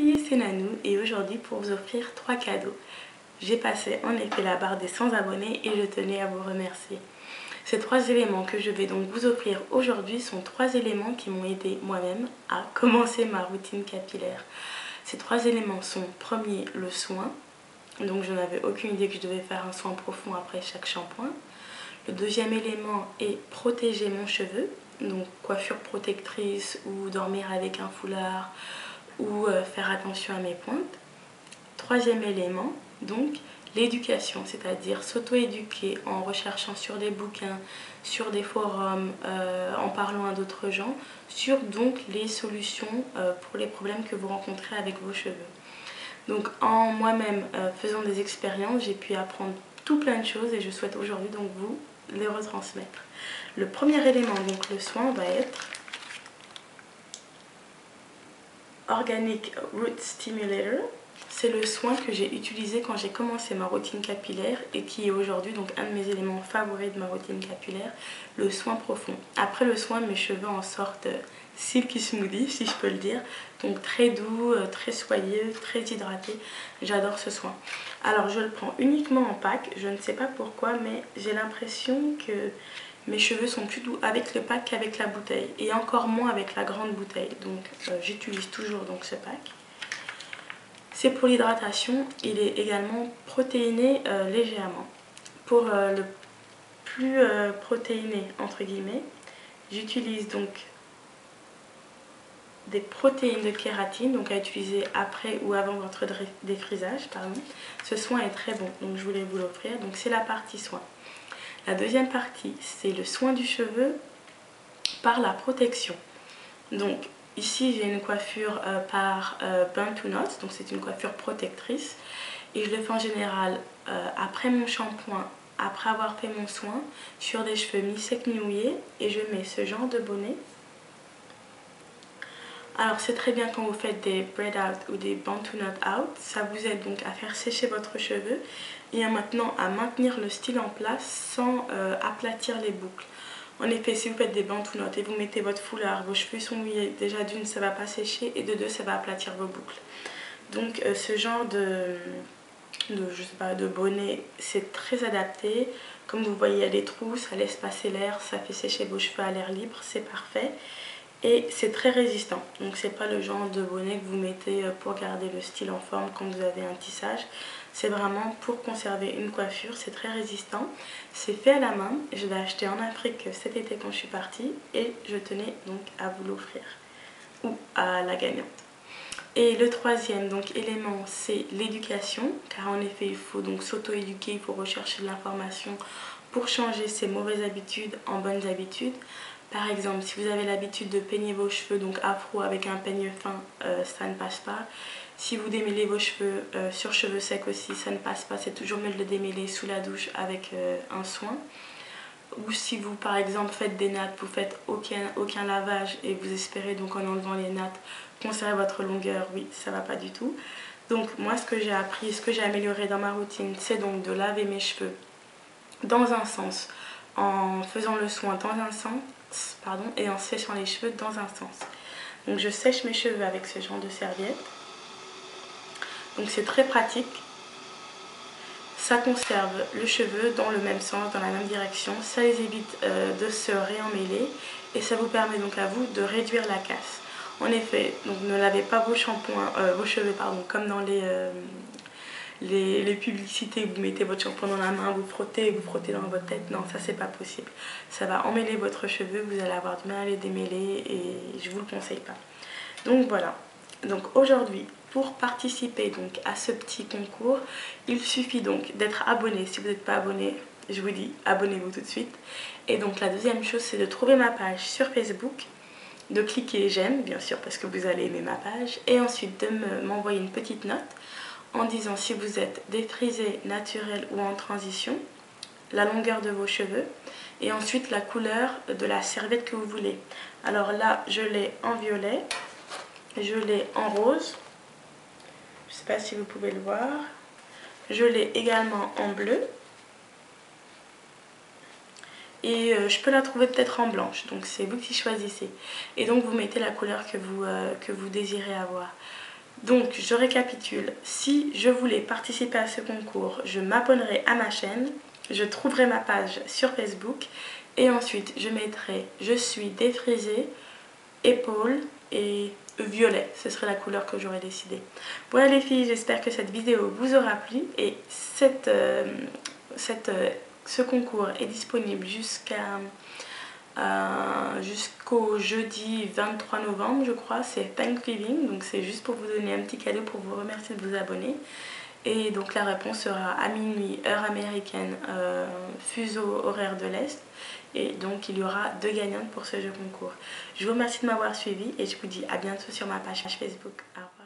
Coucou, c'est Nanou et aujourd'hui pour vous offrir 3 cadeaux. J'ai passé en effet la barre des 100 abonnés et je tenais à vous remercier. Ces 3 éléments que je vais donc vous offrir aujourd'hui sont 3 éléments qui m'ont aidé moi-même à commencer ma routine capillaire. Ces 3 éléments sont, premier, le soin. Donc je n'avais aucune idée que je devais faire un soin profond après chaque shampoing. Le deuxième élément est protéger mon cheveu, donc coiffure protectrice ou dormir avec un foulard ou faire attention à mes pointes. Troisième élément, donc l'éducation, c'est-à-dire s'auto-éduquer en recherchant sur des bouquins, sur des forums, en parlant à d'autres gens, sur donc les solutions pour les problèmes que vous rencontrez avec vos cheveux. Donc en moi-même faisant des expériences, j'ai pu apprendre tout plein de choses et je souhaite aujourd'hui donc vous les retransmettre. Le premier élément, donc le soin, va être Organic Root Stimulator. C'est le soin que j'ai utilisé quand j'ai commencé ma routine capillaire et qui est aujourd'hui donc un de mes éléments favoris de ma routine capillaire, le soin profond. Après le soin, mes cheveux en sortent silky smoothie, si je peux le dire, donc très doux, très soyeux, très hydraté. J'adore ce soin. Alors je le prends uniquement en pack, je ne sais pas pourquoi, mais j'ai l'impression que mes cheveux sont plus doux avec le pack qu'avec la bouteille et encore moins avec la grande bouteille, donc j'utilise toujours donc ce pack. C'est pour l'hydratation, il est également protéiné légèrement. Pour le plus protéiné entre guillemets, j'utilise donc des protéines de kératine, donc à utiliser après ou avant votre défrisage, pardon. Ce soin est très bon, donc je voulais vous l'offrir. Donc c'est la partie soin. La deuxième partie, c'est le soin du cheveu par la protection. Donc ici j'ai une coiffure par Burn to Knots, donc c'est une coiffure protectrice. Et je le fais en général après mon shampoing, après avoir fait mon soin, sur des cheveux mi-secs mi-mouillés. Et je mets ce genre de bonnet. Alors c'est très bien quand vous faites des braid out ou des Burn to Knot out. Ça vous aide donc à faire sécher votre cheveu et maintenant à maintenir le style en place sans aplatir les boucles. En effet, si vous faites des Burn to Knot et vous mettez votre foulard, vos cheveux sont mouillés, déjà d'une ça va pas sécher et de deux ça va aplatir vos boucles. Donc ce genre de bonnet, c'est très adapté. Comme vous voyez, il y a des trous, ça laisse passer l'air, ça fait sécher vos cheveux à l'air libre, c'est parfait. Et c'est très résistant, donc c'est pas le genre de bonnet que vous mettez pour garder le style en forme quand vous avez un tissage. C'est vraiment pour conserver une coiffure, c'est très résistant. C'est fait à la main, je l'ai acheté en Afrique cet été quand je suis partie et je tenais donc à vous l'offrir ou à la gagnante. Et le troisième donc élément, c'est l'éducation, car en effet il faut donc s'auto-éduquer, il faut rechercher de l'information pour changer ses mauvaises habitudes en bonnes habitudes. Par exemple, si vous avez l'habitude de peigner vos cheveux donc afro avec un peigne fin, ça ne passe pas. Si vous démêlez vos cheveux sur cheveux secs aussi, ça ne passe pas. C'est toujours mieux de le démêler sous la douche avec un soin. Ou si vous par exemple faites des nattes, vous faites aucun lavage et vous espérez donc en enlevant les nattes conserver votre longueur, oui, ça va pas du tout. Donc moi ce que j'ai appris, ce que j'ai amélioré dans ma routine, c'est donc de laver mes cheveux dans un sens, en faisant le soin dans un sens, pardon, et en séchant les cheveux dans un sens. Donc je sèche mes cheveux avec ce genre de serviette. Donc c'est très pratique. Ça conserve le cheveu dans le même sens, dans la même direction. Ça les évite de se réemmêler et ça vous permet donc à vous de réduire la casse. En effet, donc ne lavez pas vos cheveux comme dans les publicités, vous mettez votre shampoing dans la main, vous frottez dans votre tête. Non, ça c'est pas possible. Ça va emmêler votre cheveu, vous allez avoir du mal à les démêler et je vous le conseille pas. Donc voilà. Donc aujourd'hui, pour participer donc à ce petit concours, il suffit donc d'être abonné. Si vous n'êtes pas abonné, je vous dis abonnez-vous tout de suite. Et donc la deuxième chose, c'est de trouver ma page sur Facebook, de cliquer j'aime bien sûr parce que vous allez aimer ma page, et ensuite de m'envoyer une petite note en disant si vous êtes défrisé, naturel ou en transition, la longueur de vos cheveux et ensuite la couleur de la serviette que vous voulez. Alors là, je l'ai en violet, je l'ai en rose, je ne sais pas si vous pouvez le voir, je l'ai également en bleu et je peux la trouver peut-être en blanche, donc c'est vous qui choisissez. Et donc vous mettez la couleur que vous désirez avoir. Donc je récapitule, si je voulais participer à ce concours, je m'abonnerai à ma chaîne, je trouverai ma page sur Facebook et ensuite je mettrai je suis défrisée, épaule et violet, ce serait la couleur que j'aurais décidé. Voilà les filles, j'espère que cette vidéo vous aura plu et ce concours est disponible jusqu'au jeudi 23 novembre je crois, c'est Thanksgiving, donc c'est juste pour vous donner un petit cadeau pour vous remercier de vous abonner. Et donc la réponse sera à minuit heure américaine, fuseau horaire de l'Est. Et donc il y aura 2 gagnantes pour ce jeu concours. Je vous remercie de m'avoir suivi et je vous dis à bientôt sur ma page Facebook. Au revoir.